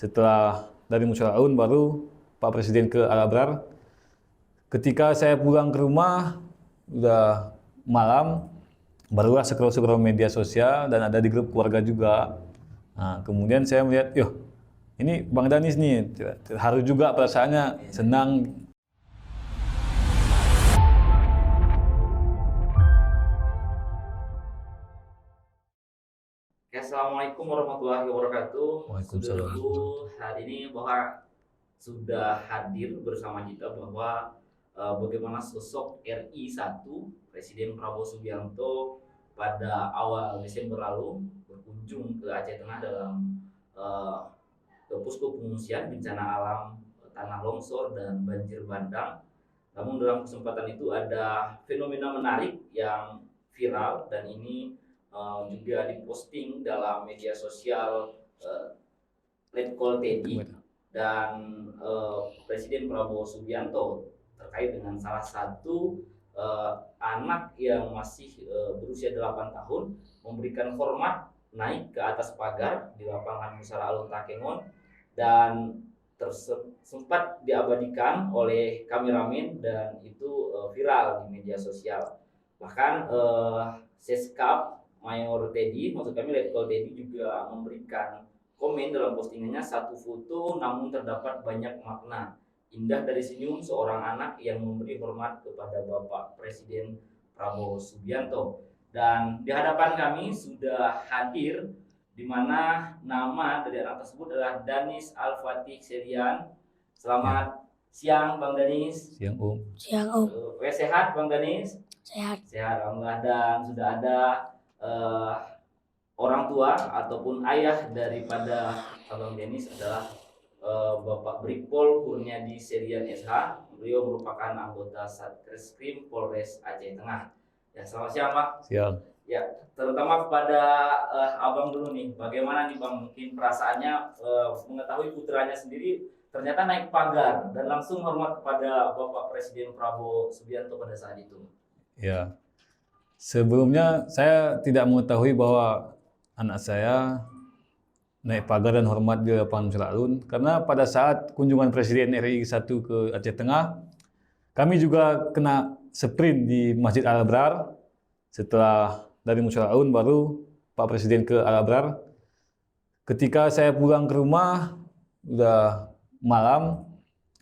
Setelah dari Musyawarah baru Pak Presiden ke Al-Abrar. Ketika saya pulang ke rumah udah malam, barulah scroll-scroll media sosial dan ada di grup keluarga juga. Nah, kemudian saya melihat, yoh, ini Bang Danis nih, haru juga perasaannya, senang. Oke, Assalamualaikum warahmatullahi wabarakatuh. Waalaikumsalam. Saudaraku, hari ini bahwa sudah hadir bersama kita bahwa bagaimana sosok RI 1 Presiden Prabowo Subianto pada awal Desember lalu berkunjung ke Aceh Tengah dalam ke posko pengungsian bencana alam tanah longsor dan banjir bandang. Namun dalam kesempatan itu ada fenomena menarik yang viral dan ini juga diposting dalam media sosial Letkol Teddy dan Presiden Prabowo Subianto terkait dengan salah satu anak yang masih berusia 8 tahun memberikan hormat naik ke atas pagar di lapangan Musara Alun Takengon dan sempat diabadikan oleh kameramen dan itu viral di media sosial. Bahkan Seskap Mayor Teddy, maksud kami Letkol Teddy juga memberikan komen dalam postingannya, satu foto namun terdapat banyak makna. Indah dari senyum seorang anak yang memberi hormat kepada Bapak Presiden Prabowo Subianto. Dan di hadapan kami sudah hadir di mana nama dari anak tersebut adalah Danis Al-Fatih Selian. Selamat siang Bang Danis. Siang Om. Siang Om. Sehat Bang Danis? Sehat. Sehat alhamdulillah. Dan sudah ada orang tua ataupun ayah daripada Abang Danis adalah Bapak Brigpol Kurniadi Selian SH. Beliau merupakan anggota Satreskrim Polres Aceh Tengah. Ya, selamat siang Pak. Siang. Ya, terutama kepada Abang dulu nih, bagaimana nih Bang mungkin perasaannya mengetahui putranya sendiri ternyata naik pagar dan langsung hormat kepada Bapak Presiden Prabowo Subianto pada saat itu. Ya, sebelumnya saya tidak mengetahui bahwa anak saya naik pagar dan hormat di lapangan Musara Alun, karena pada saat kunjungan Presiden RI 1 ke Aceh Tengah, kami juga kena sprint di Masjid Al-Abrar. Setelah dari Musara Alun baru Pak Presiden ke Al-Abrar. Ketika saya pulang ke rumah udah malam,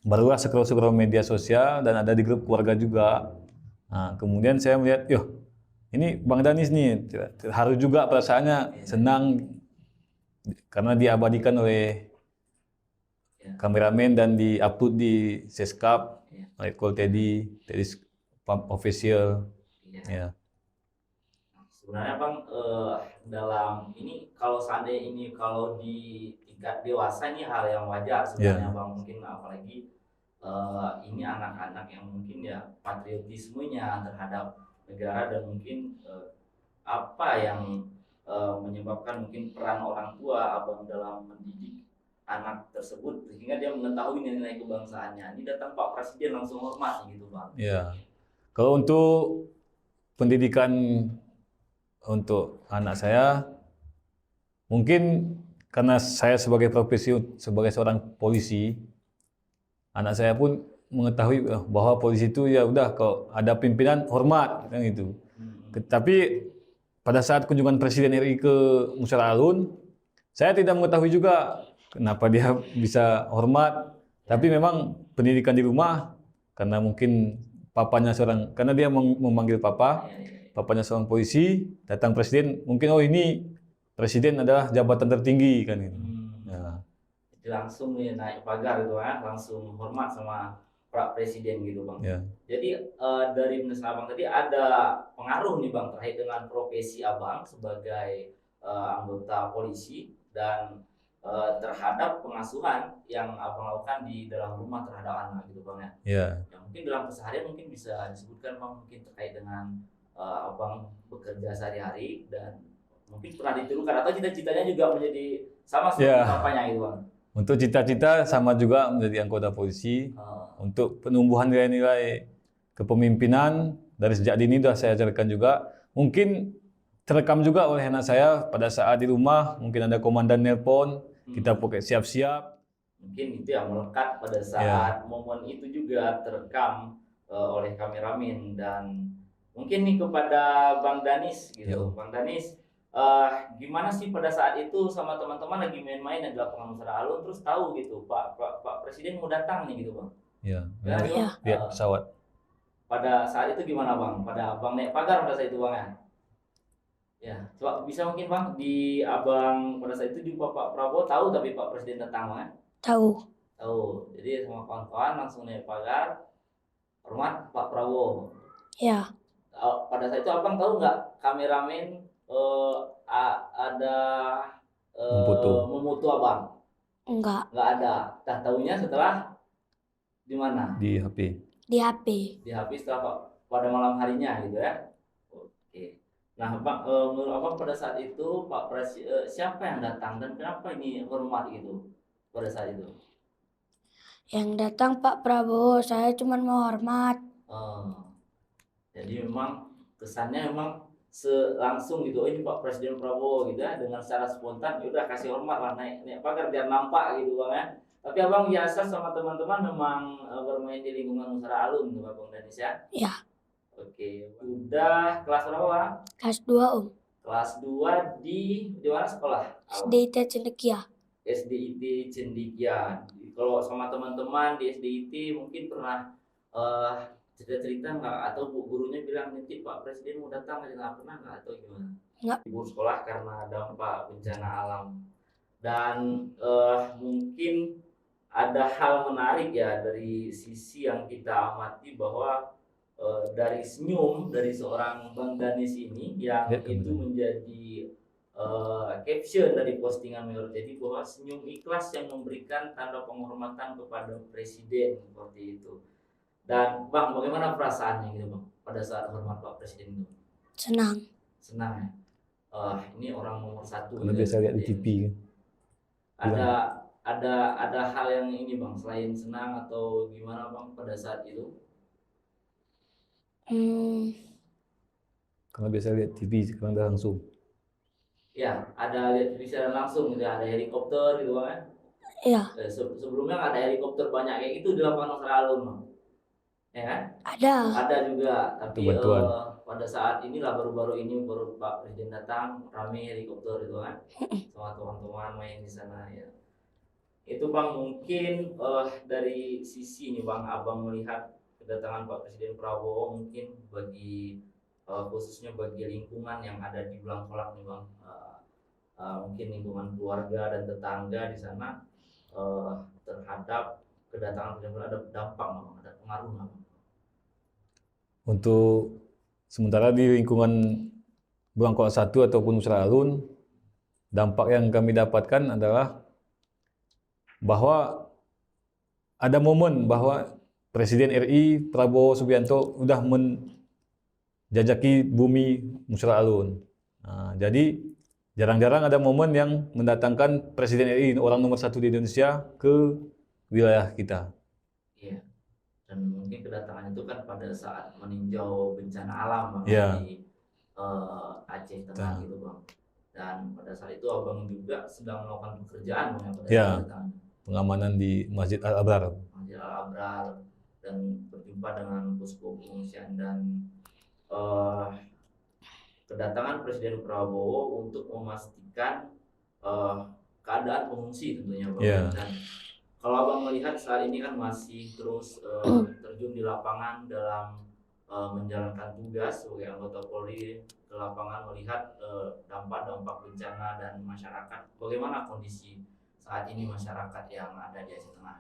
barulah scroll-scroll media sosial dan ada di grup keluarga juga. Nah, kemudian saya melihat, yoh, ini Bang Danis nih, haru juga perasaannya, senang karena diabadikan oleh kameramen dan diupload di Seskap, Letkol Teddy, official. Ya. Sebenarnya Bang, dalam ini kalau seandainya ini kalau di tingkat dewasa ini hal yang wajar sebenarnya Bang, mungkin apalagi ini anak-anak yang mungkin ya patriotismenya terhadap negara dan mungkin apa yang menyebabkan mungkin peran orang tua Abang dalam mendidik anak tersebut sehingga dia mengetahui nilai kebangsaannya. Ini datang Pak Presiden langsung hormat gitu Bang. Ya, kalau untuk pendidikan untuk anak saya, mungkin karena saya sebagai profesi sebagai seorang polisi, anak saya pun mengetahui bahwa polisi itu ya udah kalau ada pimpinan hormat kan gitu. Tapi pada saat kunjungan Presiden RI ke Musara Alun, saya tidak mengetahui juga kenapa dia bisa hormat. Tapi memang pendidikan di rumah karena mungkin papanya seorang, karena dia memanggil papanya seorang polisi, datang Presiden, mungkin oh ini Presiden adalah jabatan tertinggi kan gitu. Ya. Jadi langsung nih naik pagar gitu ya, langsung hormat sama Pak Presiden gitu Bang. Ya. Jadi dari penjelasan Abang tadi ada pengaruh nih Bang terkait dengan profesi Abang sebagai anggota polisi dan terhadap pengasuhan yang Abang lakukan di dalam rumah terhadap anak gitu Bang ya. Ya. Yang mungkin dalam keseharian mungkin bisa disebutkan Bang mungkin terkait dengan Abang bekerja sehari-hari dan mungkin pernah ditirukan atau cita-citanya juga menjadi sama seperti bapaknya gitu Bang. Untuk cita-cita sama juga menjadi anggota polisi. Untuk penumbuhan nilai-nilai kepemimpinan dari sejak dini sudah saya ajarkan juga. Mungkin terekam juga oleh anak saya pada saat di rumah, mungkin ada komandan nelpon, kita pakai siap-siap. Mungkin itu yang melekat pada Ya. saat momen itu juga terekam oleh kameramen. Dan mungkin nih kepada Bang Danis gitu. Ya. Bang Danis, gimana sih pada saat itu sama teman-teman lagi main-main di lapangan Nusra Alun, terus tahu gitu Pak Presiden mau datang nih gitu Bang. Ya, Ya, Iya. lihat pesawat. pada saat itu gimana Bang? Pada Abang naik pagar pada saat itu Bang ya? Ya, coba bisa mungkin Bang di Abang pada saat itu juga Pak Prabowo tahu tapi Pak Presiden datang Bang ya? Tahu. Tahu. Jadi sama kawan-kawan langsung naik pagar hormat Pak Prabowo. Ya. Pada saat itu Abang tahu nggak kameramen ada memutu Abang? Enggak. Nggak ada. Tahunya setelah di mana? Di HP. Di HP. Di HP setelah pada malam harinya gitu ya. Oke. Nah, Bang, menurut Abang pada saat itu Pak Presiden siapa yang datang dan kenapa ini hormat gitu pada saat itu? Yang datang Pak Prabowo, saya cuma mau hormat. Jadi memang kesannya memang langsung gitu, ini Pak Presiden Prabowo gitu ya, dengan secara spontan ya udah kasih hormat lah, naik pagar biar nampak gitu Bang ya. Tapi Abang biasa sama teman-teman memang bermain di lingkungan Nusra Alun tuh Bang Danis ya? Ya. Oke, udah kelas berapa Bang? Kelas 2 Om. Kelas 2 di mana sekolah? SDIT Cendekia. SDIT Cendekia. Kalau sama teman-teman di SDIT mungkin pernah cerita-cerita nggak, atau gurunya bilang nanti Pak Presiden mau datang aja, nggak pernah nggak, atau gimana? Nggak. Libur sekolah karena dampak bencana alam. Dan mungkin ada hal menarik ya dari sisi yang kita amati bahwa dari senyum dari seorang Bang Danis ini yang Ya, itu menjadi caption dari postingan Mayor Teddy, bahwa senyum ikhlas yang memberikan tanda penghormatan kepada Presiden seperti itu. Dan Bang, bagaimana perasaannya gitu Bang pada saat hormat Pak Presiden itu? Senang. Senang ya. Ini orang nomor 1. Kalau biasa lihat di TV kan. Ada hal yang ini Bang selain senang atau gimana Bang pada saat itu? Kalau biasa lihat TV sekarang udah langsung. Ya, ada lihat bisa langsung gitu, ada helikopter gitu Bang ya. Iya. Sebelumnya nggak ada helikopter banyak kayak gitu di lapangan Nusra Alun Bang. Ya kan? Ada. Ada juga, tapi Bantuan. pada saat inilah baru Pak Presiden datang, rame helikopter itu kan, sama teman-teman main di sana ya. Itu Bang, mungkin dari sisi ini Bang, Abang melihat kedatangan Pak Presiden Prabowo mungkin bagi khususnya bagi lingkungan yang ada di Blangkolak nih Bang, mungkin lingkungan keluarga dan tetangga di sana terhadap kedatangan Presiden, ada dampak nggak Bang, ada pengaruh nggak Bang? Untuk sementara di lingkungan Blangkolak 1 ataupun Nusra Alun, dampak yang kami dapatkan adalah bahwa ada momen bahwa Presiden RI Prabowo Subianto sudah menjajaki bumi Nusra Alun. Nah, jadi jarang-jarang ada momen yang mendatangkan Presiden RI, orang nomor 1 di Indonesia, ke wilayah kita. Iya. Dan mungkin kedatangan itu kan pada saat meninjau bencana alam Bang, Ya. di Aceh Tengah gitu Bang. Dan pada saat itu Abang juga sedang melakukan pekerjaan Bang ya pada Ya. saat kedatangan. Pengamanan di Masjid Al-Abrar. Masjid Al-Abrar, dan berjumpa dengan posko pengungsian, dan kedatangan Presiden Prabowo untuk memastikan keadaan pengungsi tentunya Bang. Ya. Dan kalau Abang melihat saat ini kan masih terus terjun di lapangan dalam menjalankan tugas sebagai anggota Polri ke lapangan melihat dampak-dampak bencana dan masyarakat. Bagaimana kondisi saat ini masyarakat yang ada di Aceh Tengah?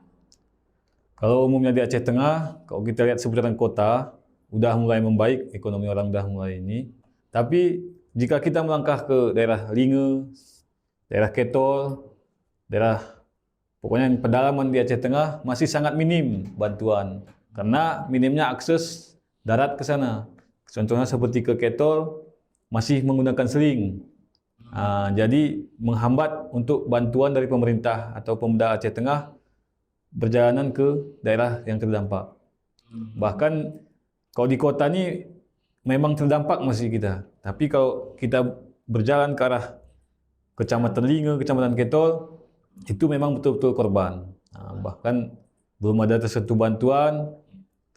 Kalau umumnya di Aceh Tengah, kalau kita lihat seputaran kota, udah mulai membaik, ekonomi orang udah mulai ini. Tapi jika kita melangkah ke daerah Linge, daerah Ketol, daerah pokoknya yang pedalaman di Aceh Tengah masih sangat minim bantuan. Karena minimnya akses darat ke sana. Contohnya seperti ke Ketol, masih menggunakan seling. Jadi menghambat untuk bantuan dari pemerintah atau Pemda Aceh Tengah berjalanan ke daerah yang terdampak. Bahkan kalau di kota ini memang terdampak masih kita. Tapi kalau kita berjalan ke arah Kecamatan Linge, Kecamatan Ketol, itu memang betul-betul korban. Bahkan belum ada tersentuh bantuan,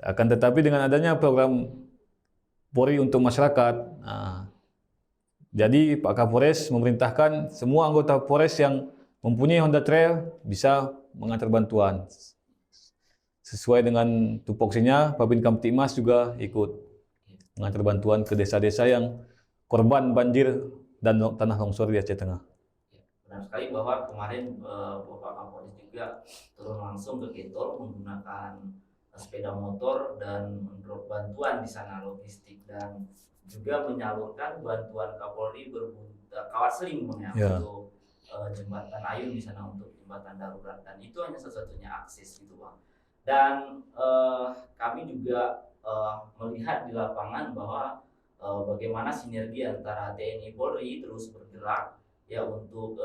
akan tetapi dengan adanya program Polri untuk masyarakat, jadi Pak Kapolres memerintahkan semua anggota Polres yang mempunyai Honda Trail bisa mengantar bantuan. Sesuai dengan tupoksinya, Babin Kamtibmas juga ikut mengantar bantuan ke desa-desa yang korban banjir dan tanah longsor di Aceh Tengah. Benar sekali bahwa kemarin Bapak Kapolres juga turun langsung ke Ketol menggunakan sepeda motor dan menurut bantuan di sana logistik dan juga menyalurkan bantuan Kapolri kawat seling Ya. untuk jembatan Ayun di sana untuk jembatan darurat dan itu hanya satu-satunya akses gitu Bang. Dan kami juga melihat di lapangan bahwa bagaimana sinergi antara TNI Polri terus bergerak ya untuk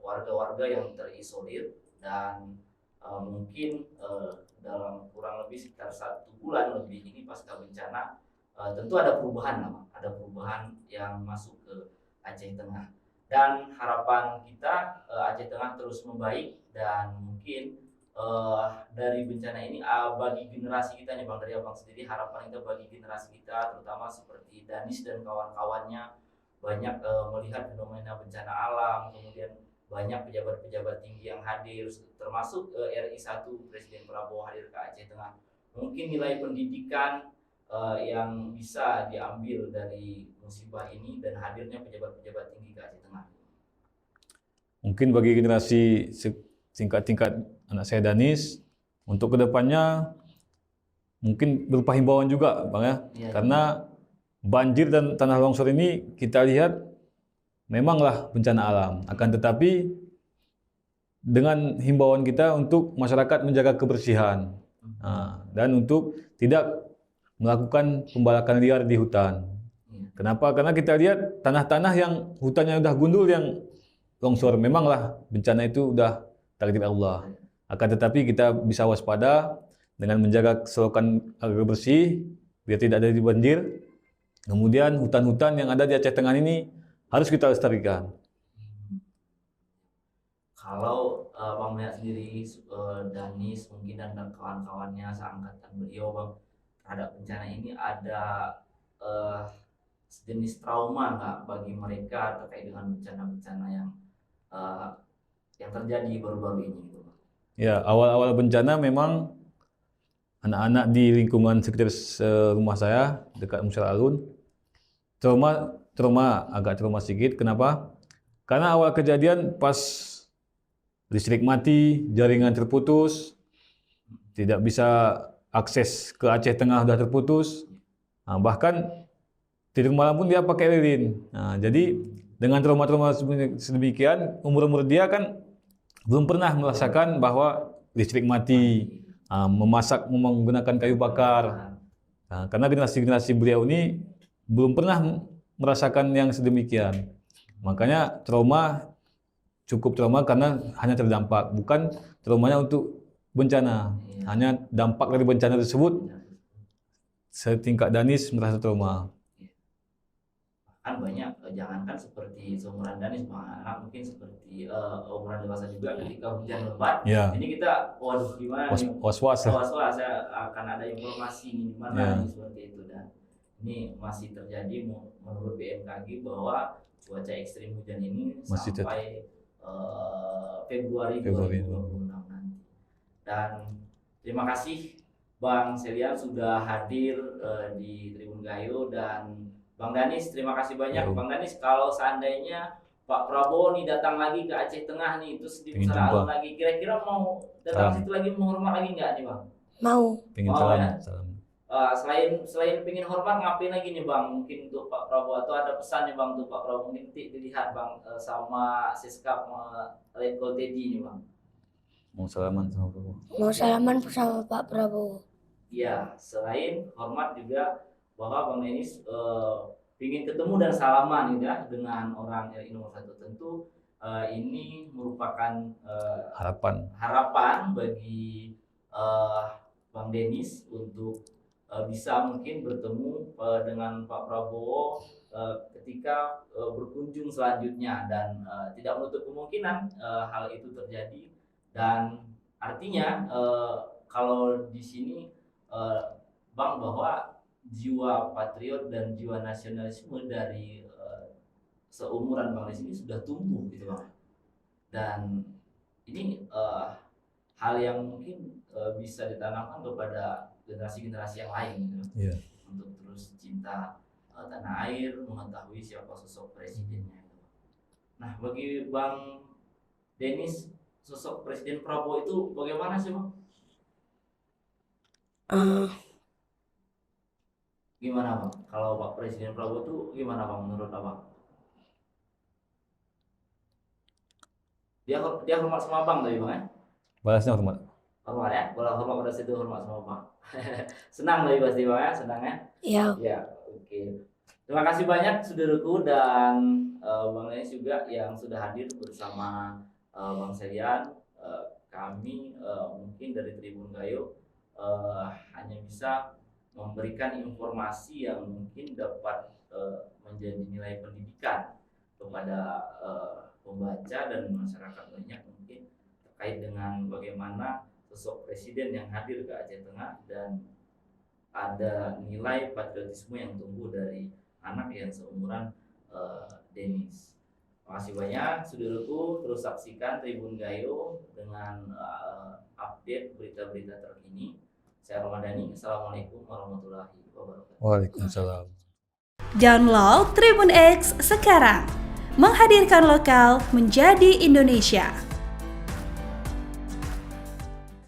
warga-warga yang terisolir dan mungkin dalam kurang lebih sekitar 1 bulan lebih ini pasca bencana tentu ada perubahan lah, ada perubahan yang masuk ke Aceh Tengah dan harapan kita Aceh Tengah terus membaik dan mungkin dari bencana ini bagi generasi kita nih Bang, dari Abang sendiri harapan kita bagi generasi kita terutama seperti Danis dan kawan-kawannya banyak melihat fenomena bencana alam, kemudian banyak pejabat-pejabat tinggi yang hadir, termasuk RI 1 Presiden Prabowo hadir ke Aceh Tengah. Mungkin nilai pendidikan yang bisa diambil dari musibah ini dan hadirnya pejabat-pejabat tinggi ke Aceh Tengah. Mungkin bagi generasi tingkat anak saya Danis, untuk kedepannya mungkin berupa himbauan juga, Bang ya, karena banjir dan tanah longsor ini kita lihat memanglah bencana alam. Akan tetapi dengan himbauan kita untuk masyarakat menjaga kebersihan dan untuk tidak melakukan pembalakan liar di hutan. Kenapa? Karena kita lihat tanah-tanah yang hutannya udah gundul yang longsor, memanglah bencana itu udah takdir Allah. Akan tetapi kita bisa waspada dengan menjaga selokan agar bersih biar tidak ada banjir. Kemudian hutan-hutan yang ada di Aceh Tengah ini harus kita lestarikan. Kalau Bang melihat sendiri Danis mungkin dan kawan-kawannya seangkatan beliau Bang terhadap bencana ini ada sejenis trauma nggak bagi mereka terkait dengan bencana-bencana yang terjadi baru-baru ini gitu Bang? Ya, awal-awal bencana memang anak-anak di lingkungan sekitar rumah saya dekat Musel Alun agak trauma sedikit. Kenapa? Karena awal kejadian pas listrik mati, jaringan terputus, tidak bisa akses ke Aceh Tengah sudah terputus. Bahkan tidur malam pun dia pakai lilin. Jadi dengan trauma-trauma sedemikian, umur-umur dia kan belum pernah merasakan bahwa listrik mati, memasak menggunakan kayu bakar. Karena generasi-generasi beliau ini belum pernah merasakan yang sedemikian. Makanya cukup trauma karena hanya terdampak, bukan traumanya untuk bencana. Hanya dampak dari bencana tersebut setingkat Danis merasa trauma. Kan banyak jangankan seperti seumuran Danis, anak mungkin seperti umuran dewasa juga ketika hujan lebat ini kita waduh gimana nih was-was akan ada informasi nih gimana nih seperti itu dan ini masih terjadi menurut BMKG bahwa cuaca ekstrim hujan ini masih sampai Februari 2026 nanti. Dan terima kasih Bang Selian sudah hadir di Tribun Gayo dan Bang Danis, terima kasih banyak. Bang Danis, kalau seandainya Pak Prabowo nih datang lagi ke Aceh Tengah nih, terus di Musel Alun lagi, kira-kira mau datang situ lagi menghormat lagi nggak nih Bang? Mau. Mau ya? Selain pengen hormat ngapain lagi nih Bang? Mungkin untuk Pak Prabowo atau ada pesan nih Bang untuk Pak Prabowo, mungkin dilihat Bang sama Siskap Letkol Teddy nih Bang. Mau salaman sama Prabowo. Mau salaman sama Pak Prabowo. Iya, selain hormat juga bahwa Bang Danis ingin ketemu dan salaman gitu ya dengan orang RI nomor 1 tentu ini merupakan harapan bagi Bang Danis untuk bisa mungkin bertemu dengan Pak Prabowo ketika berkunjung selanjutnya, dan tidak menutup kemungkinan hal itu terjadi. Dan artinya kalau di sini Bang, bahwa jiwa patriot dan jiwa nasionalisme dari seumuran Bang Des ini sudah tumbuh gitu Bang. Dan ini hal yang mungkin bisa ditanamkan kepada generasi-generasi yang lain gitu. Iya. Untuk terus cinta tanah air, mengetahui siapa sosok presidennya gitu. Nah, bagi Bang Denis, sosok Presiden Prabowo itu bagaimana sih Bang? Gimana Bang? Kalau Pak Presiden Prabowo itu gimana Bang menurut Abang? Dia hormat sama Bang tadi Bang ya? Balasnya hormat. Hormat ya? Kalau hormat pada situ hormat sama Bang. Senang tadi pasti Bang ya? Senang ya? Ya, Ya, oke. Terima kasih banyak saudaraku dan Bang Denis juga yang sudah hadir bersama Bang Selian. Kami mungkin dari Tribun Gayo hanya bisa memberikan informasi yang mungkin dapat menjadi nilai pendidikan kepada pembaca dan masyarakat banyak mungkin terkait dengan bagaimana sosok presiden yang hadir ke Aceh Tengah dan ada nilai patriotisme yang tumbuh dari anak yang seumuran Denis. Terima kasih banyak saudaraku, terus saksikan Tribun Gayo dengan update berita-berita terkini. Saya Ramadhani, Assalamualaikum warahmatullahi wabarakatuh. Waalaikumsalam. Download Tribun X sekarang. Menghadirkan lokal menjadi Indonesia.